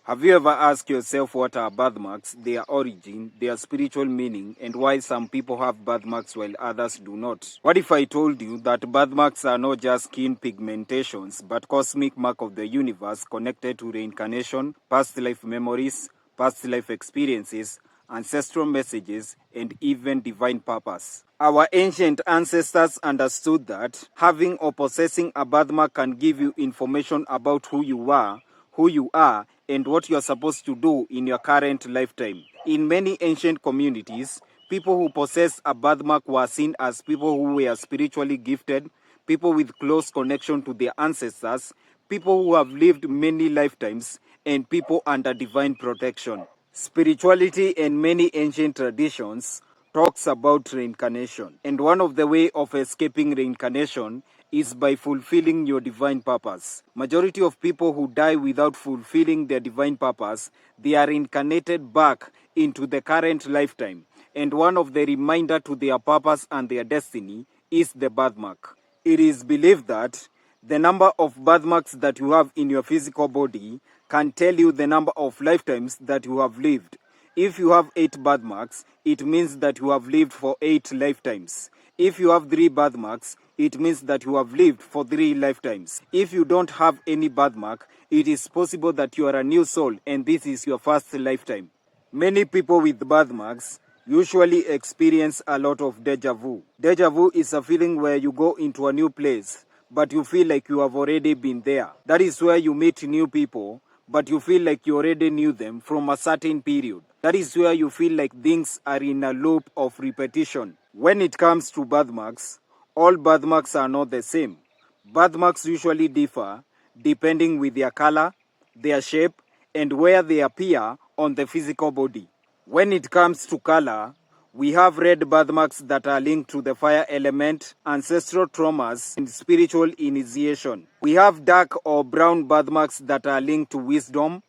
Have you ever asked yourself what are birthmarks, their origin, their spiritual meaning, and why some people have birthmarks while others do not? What if I told you that birthmarks are not just skin pigmentations, but cosmic mark of the universe connected to reincarnation, past life memories, past life experiences, ancestral messages, and even divine purpose? Our ancient ancestors understood that having or possessing a birthmark can give you information about who you are, and what you are supposed to do in your current lifetime. In many ancient communities, people who possess a birthmark were seen as people who were spiritually gifted, people with close connection to their ancestors, people who have lived many lifetimes, and people under divine protection. Spirituality and many ancient traditions talks about reincarnation, and one of the way of escaping reincarnation is by fulfilling your divine purpose. Majority of people who die without fulfilling their divine purpose, they are reincarnated back into the current lifetime, and one of the reminder to their purpose and their destiny is the birthmark. It is believed that the number of birthmarks that you have in your physical body can tell you the number of lifetimes that you have lived. If you have 8 birthmarks, it means that you have lived for 8 lifetimes. If you have 3 birthmarks, it means that you have lived for 3 lifetimes. If you don't have any birthmark, it is possible that you are a new soul and this is your first lifetime. Many people with birthmarks usually experience a lot of deja vu. Deja vu is a feeling where you go into a new place, but you feel like you have already been there. That is where you meet new people, but you feel like you already knew them from a certain period. That is where you feel like things are in a loop of repetition. When it comes to birthmarks, all birthmarks are not the same. Birthmarks usually differ depending with their color, their shape, and where they appear on the physical body. When it comes to color, we have red birthmarks that are linked to the fire element, ancestral traumas, and spiritual initiation. We have dark or brown birthmarks that are linked to wisdom,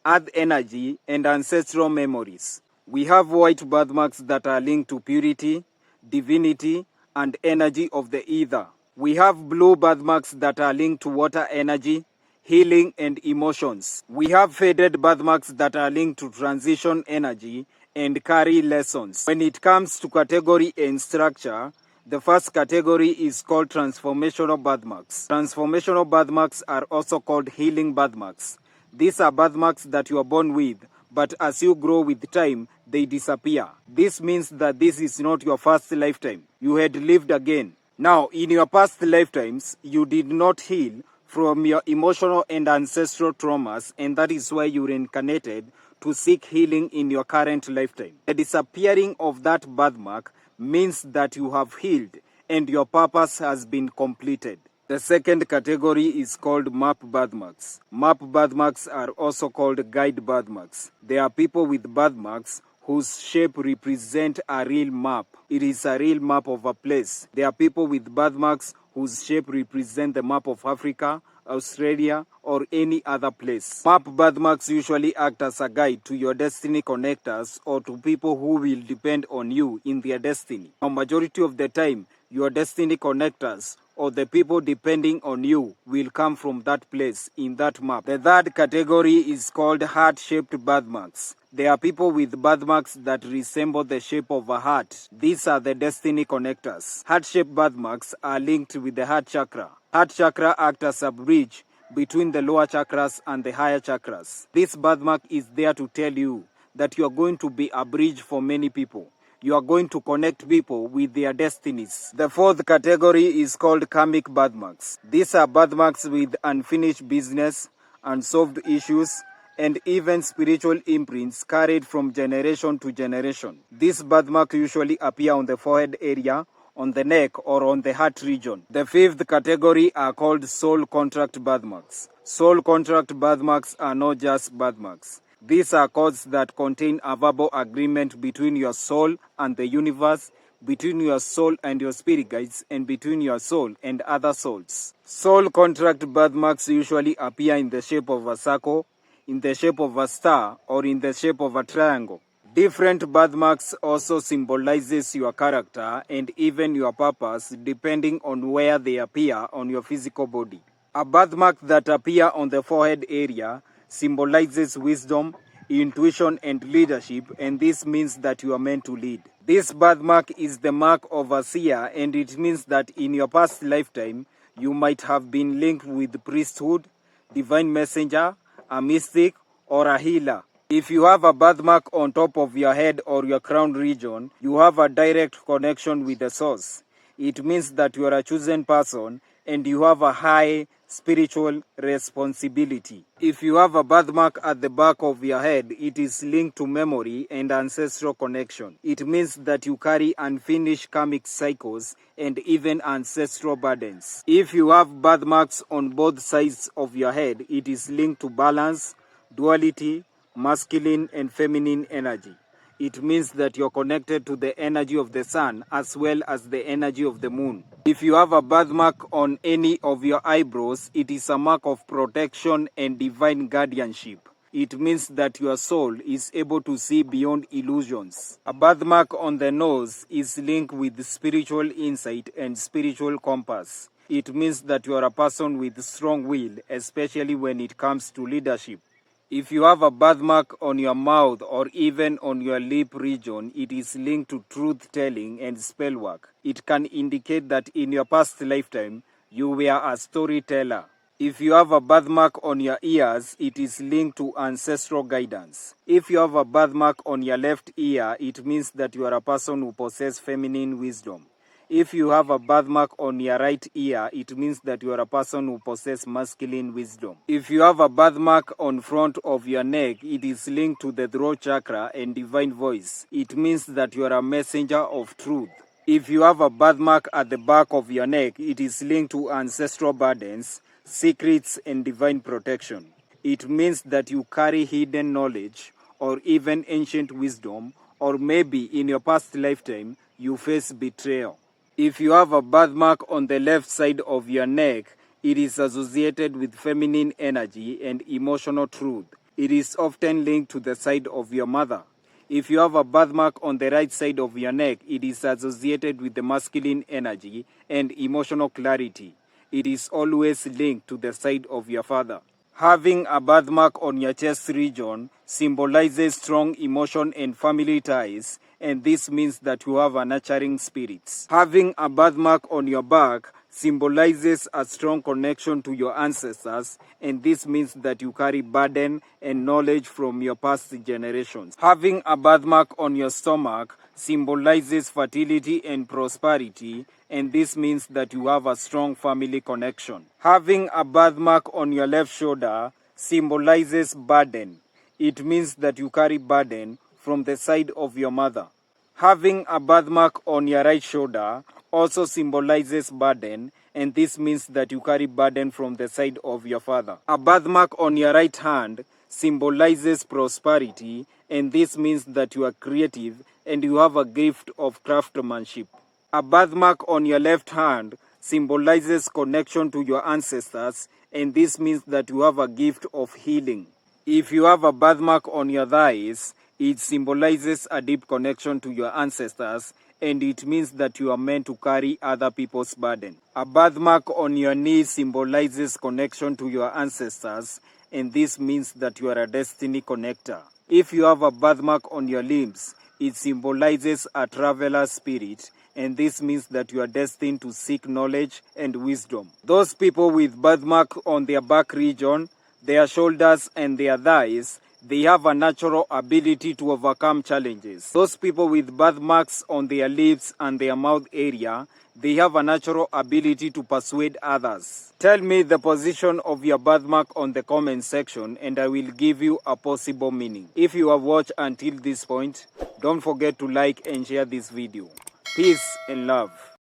earth energy, and ancestral memories. We have white birthmarks that are linked to purity, divinity, and energy of the ether. We have blue birthmarks that are linked to water energy, healing, and emotions. We have faded birthmarks that are linked to transition energy and carry lessons. When it comes to category and structure, the first category is called transformational birthmarks. Transformational birthmarks are also called healing birthmarks. These are birthmarks that you are born with, but as you grow with time, they disappear. This means that this is not your first lifetime. You had lived again. Now, in your past lifetimes, you did not heal from your emotional and ancestral traumas, and that is why you reincarnated to seek healing in your current lifetime. The disappearing of that birthmark means that you have healed and your purpose has been completed. The second category is called map birthmarks. Map birthmarks are also called guide birthmarks. They are people with birthmarks whose shape represent a real map. It is a real map of a place. There are people with birthmarks whose shape represent the map of Africa, Australia, or any other place. Map birthmarks usually act as a guide to your destiny connectors or to people who will depend on you in their destiny. A majority of the time, your destiny connectors or the people depending on you will come from that place in that map. The third category is called heart-shaped birthmarks. There are people with birthmarks that resemble the shape of a heart. These are the destiny connectors. Heart-shaped birthmarks are linked with the heart chakra. Heart chakra acts as a bridge between the lower chakras and the higher chakras. This birthmark is there to tell you that you are going to be a bridge for many people. You are going to connect people with their destinies. The fourth category is called karmic birthmarks. These are birthmarks with unfinished business, unsolved issues, and even spiritual imprints carried from generation to generation. These birthmarks usually appear on the forehead area, on the neck, or on the heart region. The fifth category are called soul contract birthmarks. Soul contract birthmarks are not just birthmarks. These are codes that contain a verbal agreement between your soul and the universe, between your soul and your spirit guides, and between your soul and other souls. Soul contract birthmarks usually appear in the shape of a circle, in the shape of a star, or in the shape of a triangle. Different birthmarks also symbolizes your character and even your purpose depending on where they appear on your physical body. A birthmark that appear on the forehead area symbolizes wisdom, intuition, and leadership, and this means that you are meant to lead. This birthmark is the mark of a seer, and it means that in your past lifetime, you might have been linked with priesthood, divine messenger, a mystic, or a healer. If you have a birthmark on top of your head or your crown region, you have a direct connection with the source. It means that you are a chosen person and you have a high spiritual responsibility. If you have a birthmark at the back of your head, it is linked to memory and ancestral connection. It means that you carry unfinished karmic cycles and even ancestral burdens. If you have birthmarks on both sides of your head, it is linked to balance, duality, masculine and feminine energy. It means that you're connected to the energy of the sun as well as the energy of the moon. If you have a birthmark on any of your eyebrows, it is a mark of protection and divine guardianship. It means that your soul is able to see beyond illusions. A birthmark on the nose is linked with spiritual insight and spiritual compass. It means that you are a person with strong will, especially when it comes to leadership. If you have a birthmark on your mouth or even on your lip region, it is linked to truth-telling and spell work. It can indicate that in your past lifetime, you were a storyteller. If you have a birthmark on your ears, it is linked to ancestral guidance. If you have a birthmark on your left ear, it means that you are a person who possesses feminine wisdom. If you have a birthmark on your right ear, it means that you are a person who possesses masculine wisdom. If you have a birthmark on front of your neck, it is linked to the throat chakra and divine voice. It means that you are a messenger of truth. If you have a birthmark at the back of your neck, it is linked to ancestral burdens, secrets, and divine protection. It means that you carry hidden knowledge or even ancient wisdom, or maybe in your past lifetime, you face betrayal. If you have a birthmark on the left side of your neck, it is associated with feminine energy and emotional truth. It is often linked to the side of your mother. If you have a birthmark on the right side of your neck, it is associated with the masculine energy and emotional clarity. It is always linked to the side of your father. Having a birthmark on your chest region symbolizes strong emotion and family ties, and this means that you have a nurturing spirit. Having a birthmark on your back symbolizes a strong connection to your ancestors, and this means that you carry burden and knowledge from your past generations. Having a birthmark on your stomach symbolizes fertility and prosperity, and this means that you have a strong family connection. Having a birthmark on your left shoulder symbolizes burden. It means that you carry burden from the side of your mother. Having a birthmark on your right shoulder also symbolizes burden, and this means that you carry burden from the side of your father. A birthmark on your right hand symbolizes prosperity, and this means that you are creative and you have a gift of craftsmanship. A birthmark on your left hand symbolizes connection to your ancestors, and this means that you have a gift of healing. If you have a birthmark on your thighs, it symbolizes a deep connection to your ancestors, and it means that you are meant to carry other people's burden. A birthmark on your knee symbolizes connection to your ancestors, and this means that you are a destiny connector. If you have a birthmark on your limbs, it symbolizes a traveler spirit, and this means that you are destined to seek knowledge and wisdom. Those people with birthmark on their back region, their shoulders and their thighs, they have a natural ability to overcome challenges. Those people with birthmarks on their lips and their mouth area, they have a natural ability to persuade others. Tell me the position of your birthmark on the comment section and I will give you a possible meaning. If you have watched until this point, don't forget to like and share this video. Peace and love.